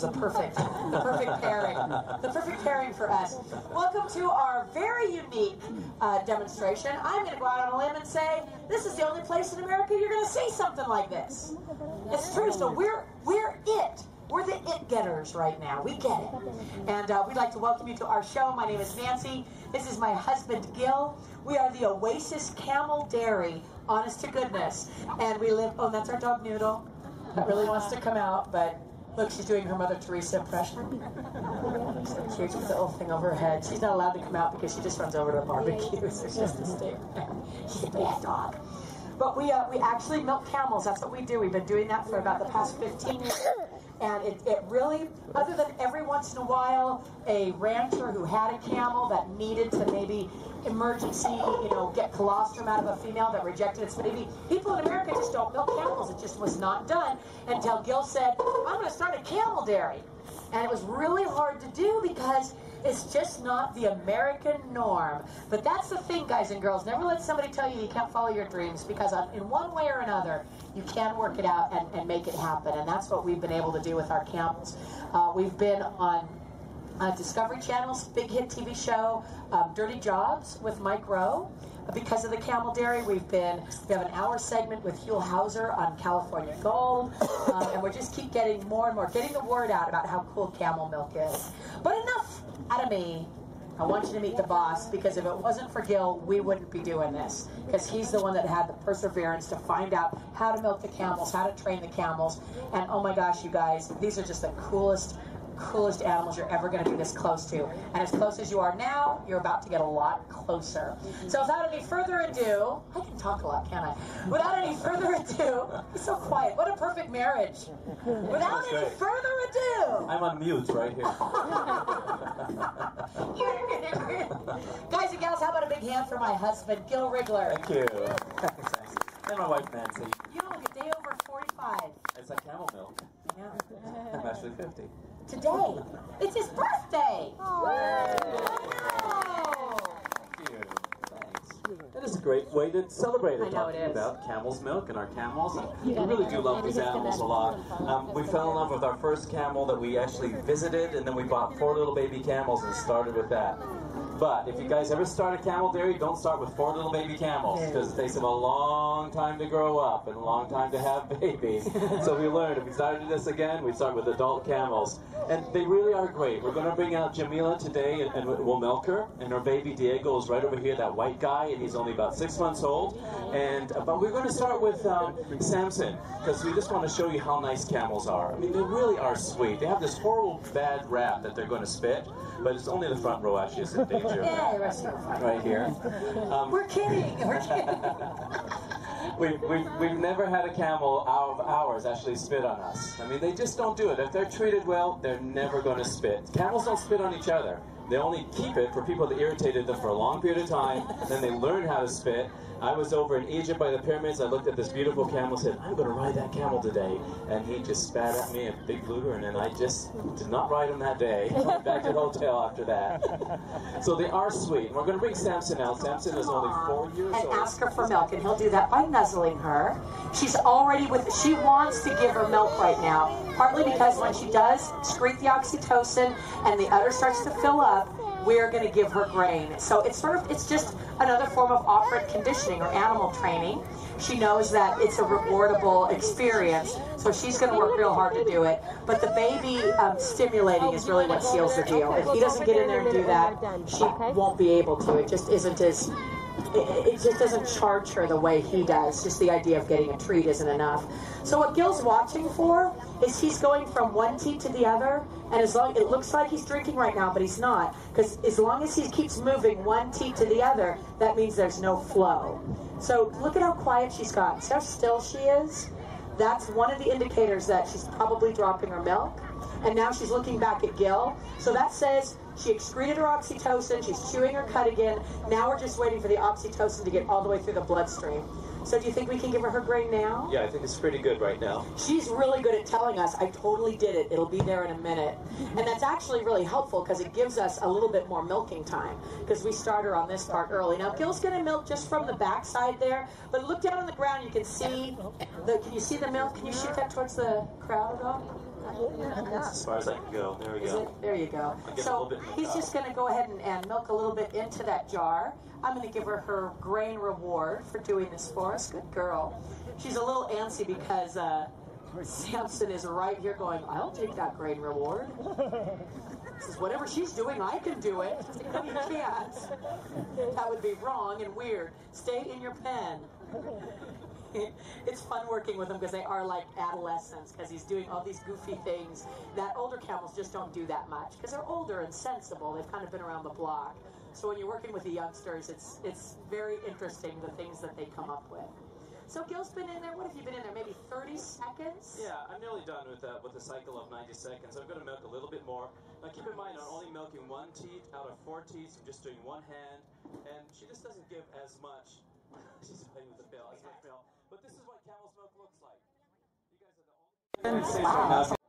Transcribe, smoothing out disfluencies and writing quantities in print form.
The perfect pairing. The perfect pairing for us. Welcome to our very unique demonstration. I'm going to go out on a limb and say this is the only place in America you're going to see something like this. It's true. So we're it. We're the it getters right now. We get it. And we'd like to welcome you to our show. My name is Nancy. This is my husband, Gil. We are the Oasis Camel Dairy, honest to goodness. And we live, oh, that's our dog Noodle. That really wants to come out, but look, she's doing her Mother Teresa impression. So cute with the little thing over her head. She's not allowed to come out because she just runs over to the barbecues. There's just a stick. She's a bad dog. But we actually milk camels. That's what we do. We've been doing that for about the past 15 years. And it really, other than every once in a while, a rancher who had a camel that needed to maybe emergency, get colostrum out of a female that rejected its baby. People in America just don't milk camels. It just was not done until Gil said, I'm going to start a camel dairy. And it was really hard to do because it's just not the American norm. But that's the thing, guys and girls. Never let somebody tell you can't follow your dreams, because in one way or another, you can work it out and make it happen. And that's what we've been able to do with our camels. We've been on Discovery Channel's big hit TV show, Dirty Jobs with Mike Rowe. Because of the Camel Dairy, we have an hour segment with Huell Hauser on California Gold, and we just keep getting more and more, getting the word out about how cool camel milk is. But enough out of me. I want you to meet the boss, because if it wasn't for Gil, we wouldn't be doing this, because he's the one that had the perseverance to find out how to milk the camels, how to train the camels, and oh my gosh, you guys, these are just the coolest animals you're ever going to be this close to. And as close as you are now, you're about to get a lot closer. So without any further ado, I can talk a lot, can't I? Without any further ado, he's so quiet. What a perfect marriage. Without any further ado. I'm on mute right here. Guys and gals, how about a big hand for my husband, Gil Rigler. Thank you. And my wife, Nancy. You look a day over 45. It's like camel milk. Yeah. I'm actually 50. Today. It's his birthday. Thank you. Thanks. That is a great way to celebrate it. Talking about camel's milk and our camels. We really do love these animals a lot. We fell in love with our first camel that we actually visited, and then we bought 4 little baby camels and started with that. But if you guys ever start a camel dairy, don't start with 4 little baby camels, because it takes them a long time to grow up and a long time to have babies. So we learned if we started this again, we'd start with adult camels. And they really are great. We're going to bring out Jamila today, and we'll milk her. And our baby Diego is right over here, that white guy, and he's only about 6 months old. But we're going to start with Samson, because we just want to show you how nice camels are. I mean, they really are sweet. They have this horrible bad rap that they're going to spit, but it's only the front row actually is in danger. Yeah, right here. We're kidding. We're kidding. We've never had a camel of ours actually spit on us. I mean, they just don't do it. If they're treated well, they're never going to spit. Camels don't spit on each other. They only keep it for people that irritated them for a long period of time, and then they learn how to spit. I was over in Egypt by the pyramids. I looked at this beautiful camel and said, I'm going to ride that camel today. And he just spat at me, a big bluter, and then I just did not ride him that day. I went back to the hotel after that. So they are sweet. And we're going to bring Samson out. Samson is only 4 years old. And ask her for milk, and he'll do that by nuzzling her. She's already she wants to give her milk right now, partly because when she does excrete the oxytocin and the udder starts to fill up, we're going to give her grain. So it's just another form of operant conditioning or animal training. She knows that it's a rewardable experience, so she's going to work real hard to do it. But the baby stimulating is really what seals the deal. If he doesn't get in there and do that, she won't be able to. It just isn't as... It just doesn't charge her the way he does. Just the idea of getting a treat isn't enough. So what Gil's watching for is he's going from one teat to the other, and as long it looks like he's drinking right now, but he's not, because as long as he keeps moving one teat to the other, that means there's no flow. So look at how quiet she's got. See how still she is? That's one of the indicators that she's probably dropping her milk. And now she's looking back at Gil. So that says she excreted her oxytocin, she's chewing her cud again. Now we're just waiting for the oxytocin to get all the way through the bloodstream. So do you think we can give her grain now? Yeah, I think it's pretty good right now. She's really good at telling us, I totally did it, it'll be there in a minute. And that's actually really helpful because it gives us a little bit more milking time, because we start her on this part early. Now Gil's going to milk just from the back side there, but look down on the ground, you can see, can you see the milk? Can you shoot that towards the crowd at all? As far as I can go. There we go. There you go. So he's just going to go ahead and milk a little bit into that jar. I'm going to give her grain reward for doing this for us. Good girl. She's a little antsy because Samson is right here going, I'll take that grain reward. Says, whatever she's doing, I can do it. No, you can't. That would be wrong and weird. Stay in your pen. It's fun working with him because they are like adolescents, because he's doing all these goofy things that older camels just don't do that much because they're older and sensible. They've kind of been around the block. So when you're working with the youngsters, it's very interesting the things that they come up with. So Gil's been in there. What have you been in there? Maybe 30 seconds? Yeah, I'm nearly done with a cycle of 90 seconds. I'm going to milk a little bit more. Now keep in mind, I'm only milking one teat out of 4 teats. I'm just doing one hand, and she just doesn't give as much. She's playing with the pail as much milk. But this is what camel's milk looks like. You guys are the only.